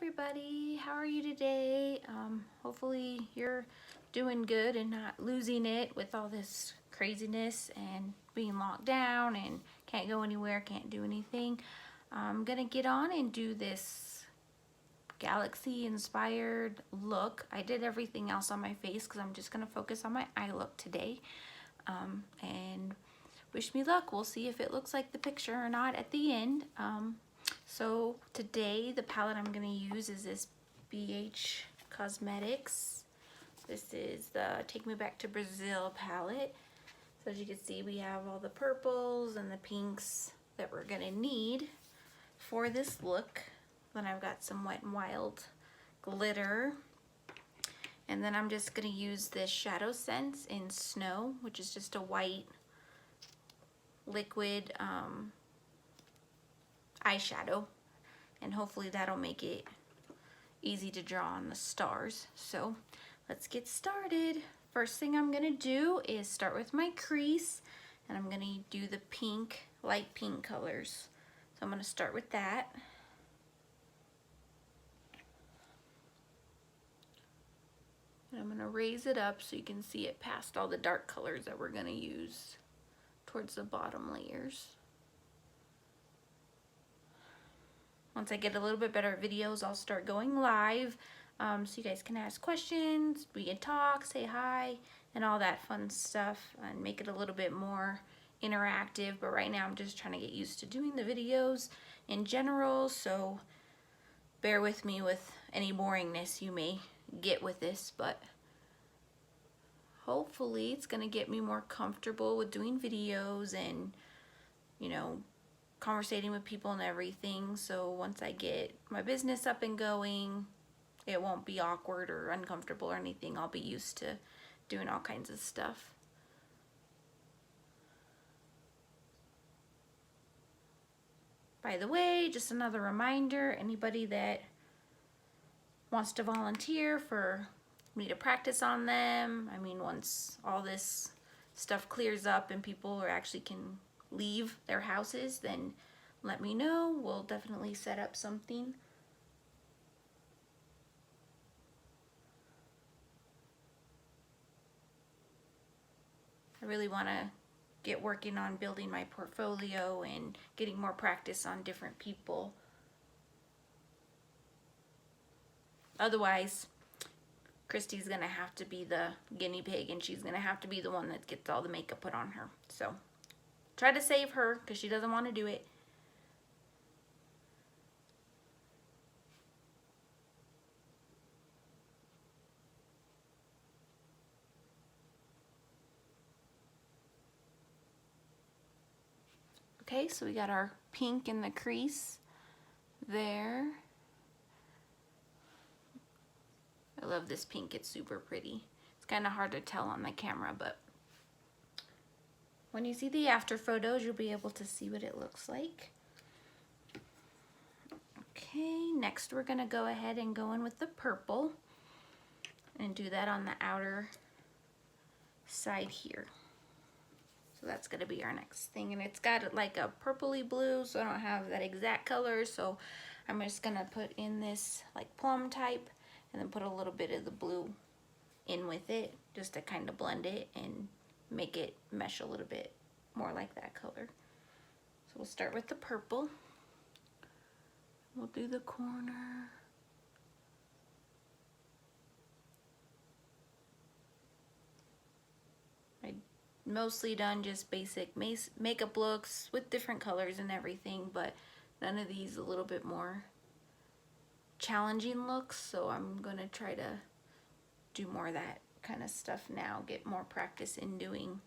everybody, how are you today? Hopefully you're doing good and not losing it with all this craziness and being locked down and can't go anywhere, can't do anything. I'm gonna get on and do this galaxy inspired look. I did everything else on my face because I'm just gonna focus on my eye look today. And wish me luck. We'll see if it looks like the picture or not at the end. So today the palette I'm going to use is this BH Cosmetics. This is the Take Me Back to Brazil palette. So as you can see, we have all the purples and the pinks that we're going to need for this look. Then I've got some Wet n Wild glitter. And then I'm just going to use this Shadow Sense in Snow, which is just a white liquid eyeshadow, and hopefully that'll make it easy to draw on the stars. So let's get started. First thing I'm gonna do is start with my crease, and I'm gonna do the pink, light pink colors. So I'm gonna start with that. And I'm gonna raise it up so you can see it past all the dark colors that we're gonna use towards the bottom layers. Once I get a little bit better at videos, I'll start going live so you guys can ask questions, we can talk, say hi, and all that fun stuff, and make it a little bit more interactive. But right now I'm just trying to get used to doing the videos in general, so bear with me with any boringness you may get with this, but hopefully it's gonna get me more comfortable with doing videos and, you know, conversating with people and everything. So once I get my business up and going, it won't be awkward or uncomfortable or anything. I'll be used to doing all kinds of stuff. By the way, just another reminder, anybody that wants to volunteer for me to practice on them, I mean, once all this stuff clears up and people actually can leave their houses, then let me know. We'll definitely set up something. I really want to get working on building my portfolio and getting more practice on different people. Otherwise, Christy's gonna have to be the guinea pig, and she's gonna have to be the one that gets all the makeup put on her. So try to save her because she doesn't want to do it. Okay, so we got our pink in the crease there. I love this pink, it's super pretty. It's kind of hard to tell on the camera, but when you see the after photos, you'll be able to see what it looks like. Okay, next we're gonna go ahead and go in with the purple and do that on the outer side here. So that's gonna be our next thing, and it's got like a purpley blue, so I don't have that exact color, so I'm just gonna put in this like plum type and then put a little bit of the blue in with it just to kind of blend it and make it mesh a little bit more like that color. So we'll start with the purple. We'll do the corner. I mostly done just basic makeup looks with different colors and everything, but none of these a little bit more challenging looks, so I'm gonna try to do more of that kind of stuff now, get more practice in doing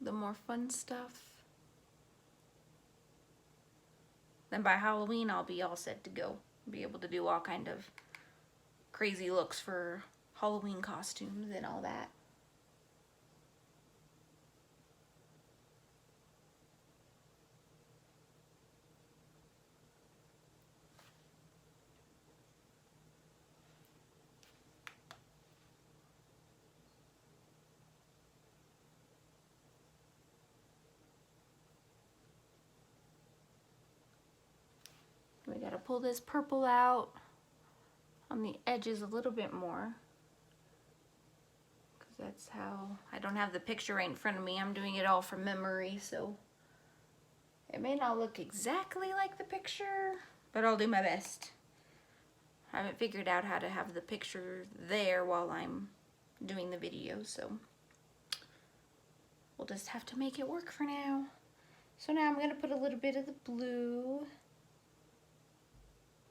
the more fun stuff. Then by Halloween I'll be all set to go, be able to do all kind of crazy looks for Halloween costumes and all that. We gotta pull this purple out on the edges a little bit more, because that's how, I don't have the picture right in front of me. I'm doing it all from memory, so it may not look exactly like the picture, but I'll do my best. I haven't figured out how to have the picture there while I'm doing the video, so we'll just have to make it work for now. So now I'm going to put a little bit of the blue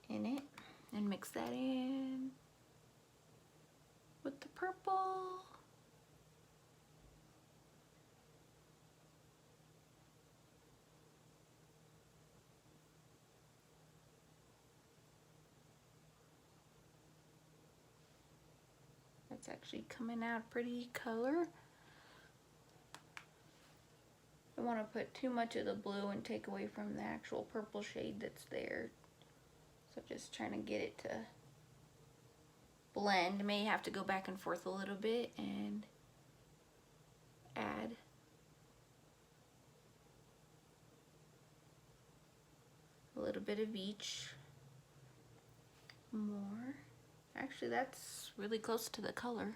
in it and mix that in with the purple. That's actually coming out pretty color. I don't want to put too much of the blue and take away from the actual purple shade that's there. So just trying to get it to blend. May have to go back and forth a little bit and add a little bit of each more. Actually, that's really close to the color.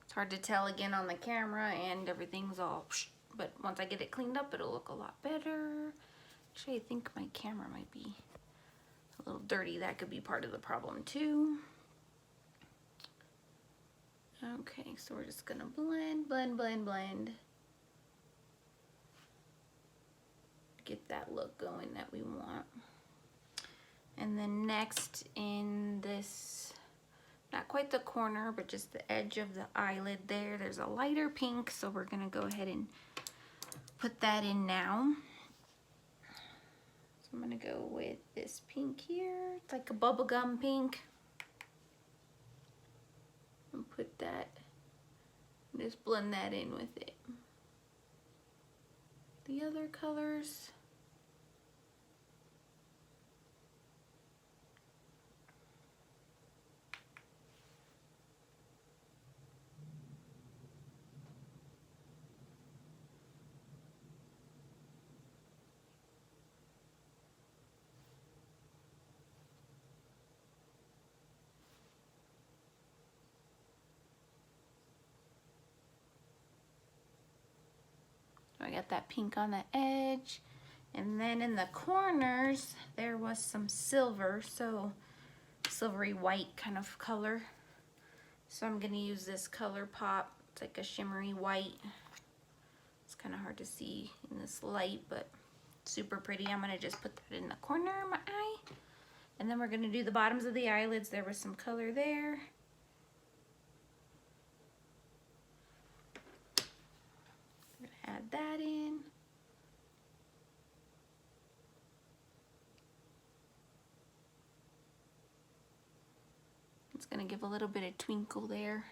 It's hard to tell again on the camera and everything's all but once I get it cleaned up, it'll look a lot better. Actually, I think my camera might be a little dirty. That could be part of the problem too. Okay, so we're just gonna blend, blend, blend, blend. Get that look going that we want. And then next in this, not quite the corner, but just the edge of the eyelid there, there's a lighter pink, so we're gonna go ahead and put that in now. So I'm gonna go with this pink here. It's like a bubblegum pink. And put that, just blend that in with it. The other colors. I got that pink on the edge, and then in the corners there was some silver, so silvery white kind of color. So I'm gonna use this ColourPop. It's like a shimmery white. It's kind of hard to see in this light, but super pretty. I'm gonna just put that in the corner of my eye, and then we're gonna do the bottoms of the eyelids. There was some color there. Add that in. It's gonna give a little bit of twinkle there.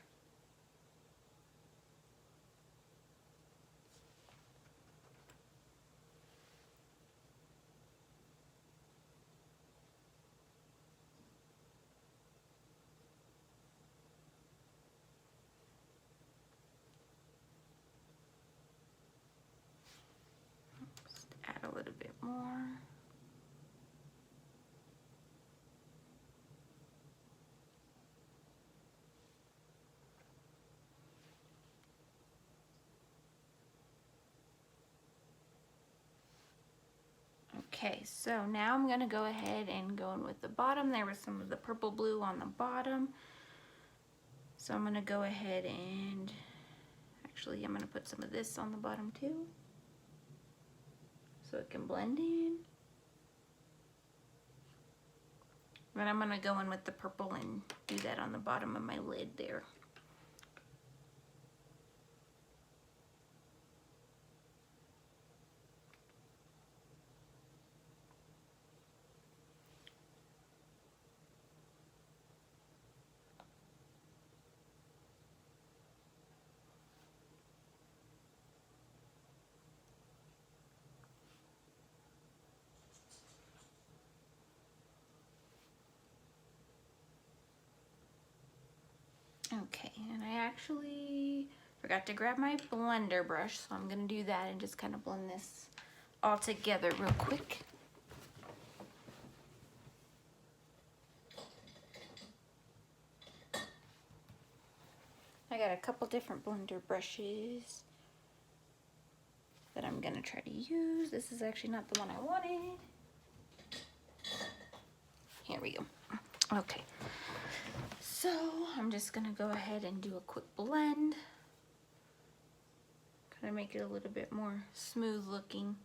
Just add a little bit more. Okay, so now I'm gonna go ahead and go in with the bottom. There was some of the purple blue on the bottom. So I'm gonna go ahead and, actually I'm gonna put some of this on the bottom too, so it can blend in. Then I'm gonna go in with the purple and do that on the bottom of my lid there. Okay, and I actually forgot to grab my blender brush, so I'm gonna do that and just kind of blend this all together real quick. I got a couple different blender brushes that I'm gonna try to use. This is actually not the one I wanted. Here we go. Okay, so I'm just gonna go ahead and do a quick blend. Kind of make it a little bit more smooth looking.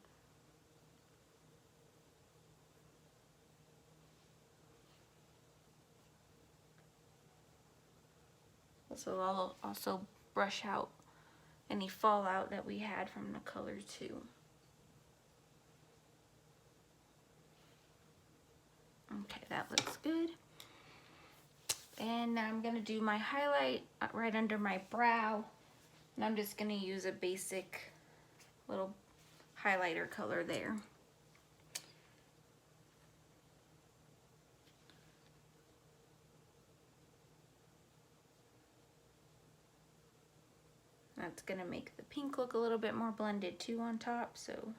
So I'll also brush out any fallout that we had from the color too. Okay, that looks good. And now I'm gonna do my highlight right under my brow. And I'm just gonna use a basic little highlighter color there. That's gonna make the pink look a little bit more blended too on top, so.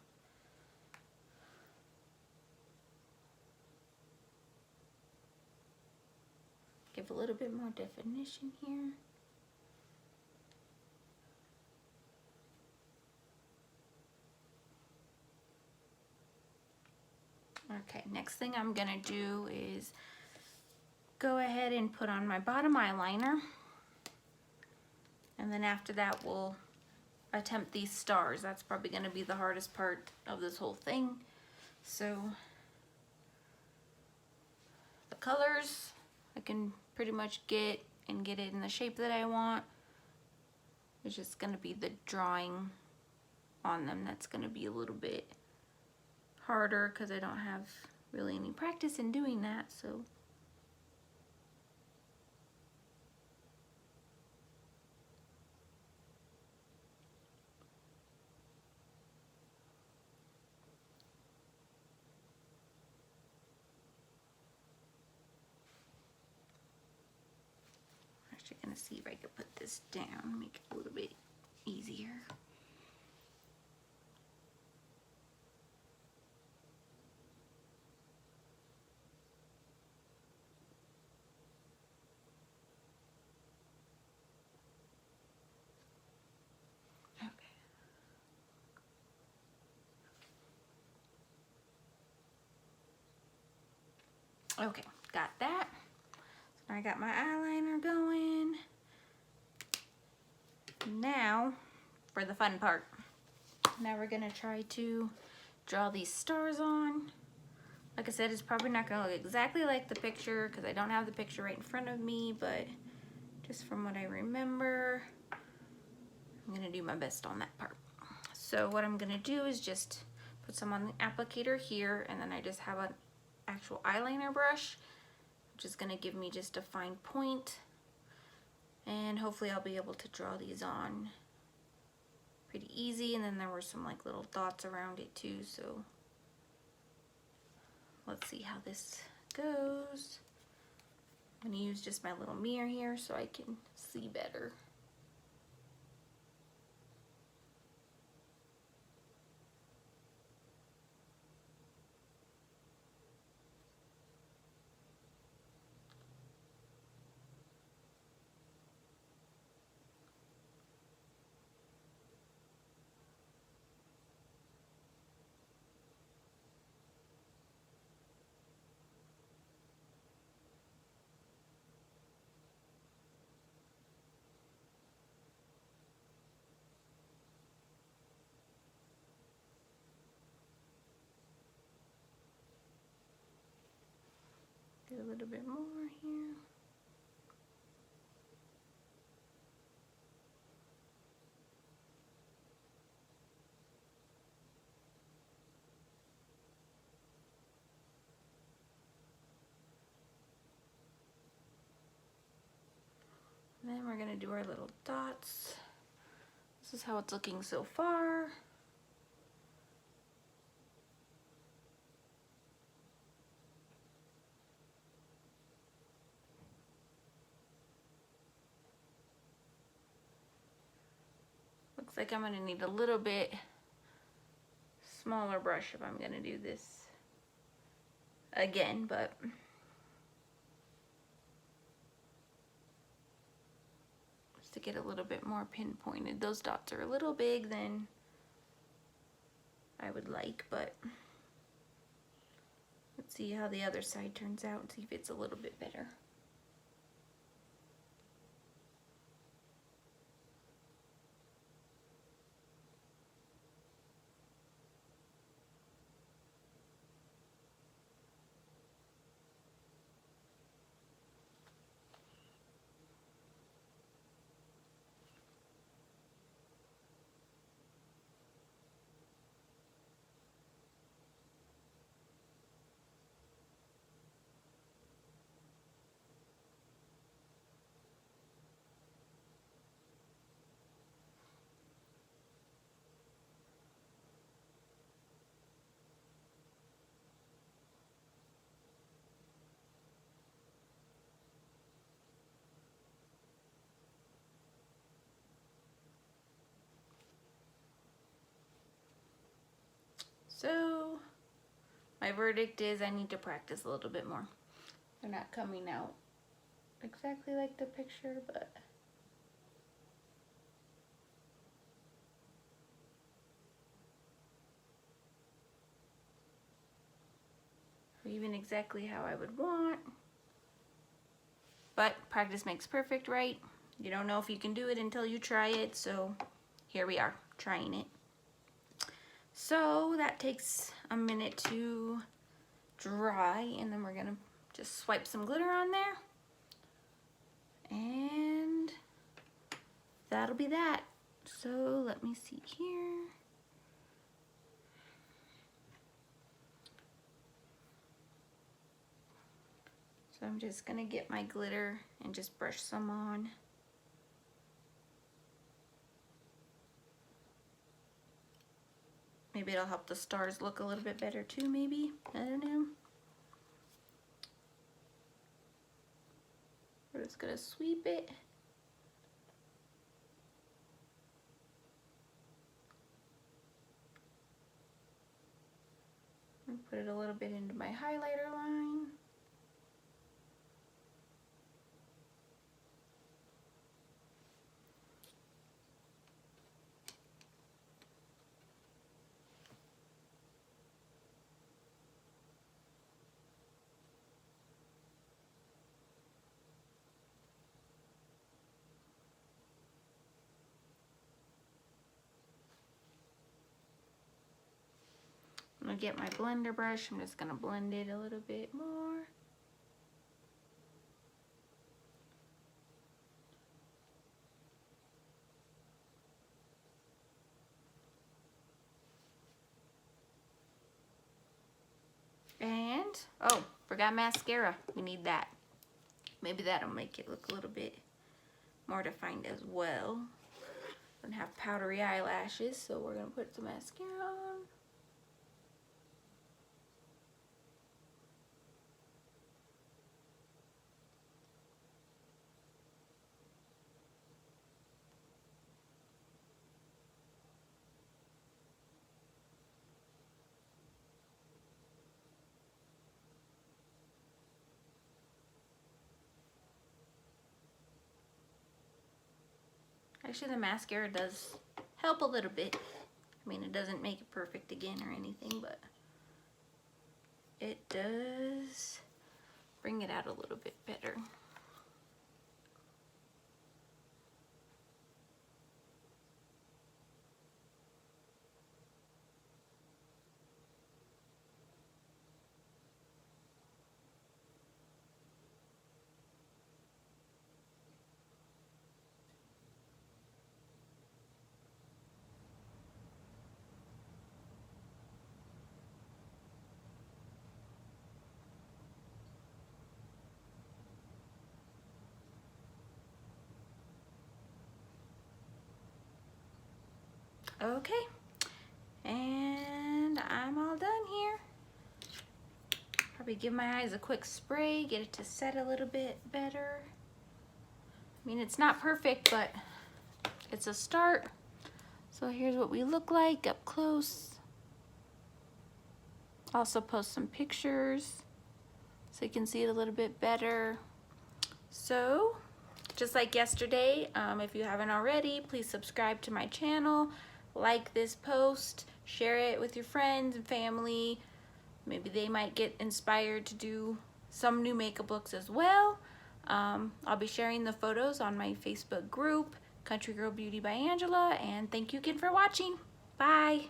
Give a little bit more definition here. Okay, next thing I'm gonna do is go ahead and put on my bottom eyeliner. And then after that, we'll attempt these stars. That's probably gonna be the hardest part of this whole thing. So the colors, I can pretty much get it in the shape that I want. It's just gonna be the drawing on them that's gonna be a little bit harder because I don't have really any practice in doing that, so. I'm actually gonna see if I can put this down, make it a little bit easier. Okay, got that. So I got my eyeliner going. Now, for the fun part. Now we're gonna try to draw these stars on. Like I said, it's probably not gonna look exactly like the picture because I don't have the picture right in front of me, but just from what I remember, I'm gonna do my best on that part. So what I'm gonna do is just put some on the applicator here, and then I just have an actual eyeliner brush, which is gonna give me just a fine point. And hopefully I'll be able to draw these on pretty easy. And then there were some like little dots around it too, so let's see how this goes. I'm gonna use just my little mirror here so I can see better. Do a little bit more here. And then we're gonna do our little dots. This is how it's looking so far. Looks like I'm gonna need a little bit smaller brush if I'm gonna do this again, but to get a little bit more pinpointed. Those dots are a little big than I would like, but let's see how the other side turns out and see if it's a little bit better. So my verdict is I need to practice a little bit more. They're not coming out exactly like the picture, but or even exactly how I would want. But practice makes perfect, right? You don't know if you can do it until you try it, so here we are, trying it. So that takes a minute to dry, and then we're gonna just swipe some glitter on there, and that'll be that. So let me see here. So I'm just gonna get my glitter and just brush some on. Maybe it'll help the stars look a little bit better too, maybe. I don't know. We're just gonna sweep it. And put it a little bit into my highlighter line. I'm gonna get my blender brush. I'm just gonna blend it a little bit more. And, oh, forgot mascara. We need that. Maybe that'll make it look a little bit more defined as well. Don't have powdery eyelashes, so we're gonna put some mascara on. Actually, the mascara does help a little bit. I mean, it doesn't make it perfect again or anything, but it does bring it out a little bit better. Okay, and I'm all done here. Probably give my eyes a quick spray, get it to set a little bit better. I mean, it's not perfect, but it's a start. So here's what we look like up close. Also post some pictures so you can see it a little bit better. So just like yesterday, if you haven't already, please subscribe to my channel, like this post, share it with your friends and family. Maybe they might get inspired to do some new makeup looks as well. I'll be sharing the photos on my Facebook group, Country Girl Beauty by Angela, and thank you again for watching. Bye!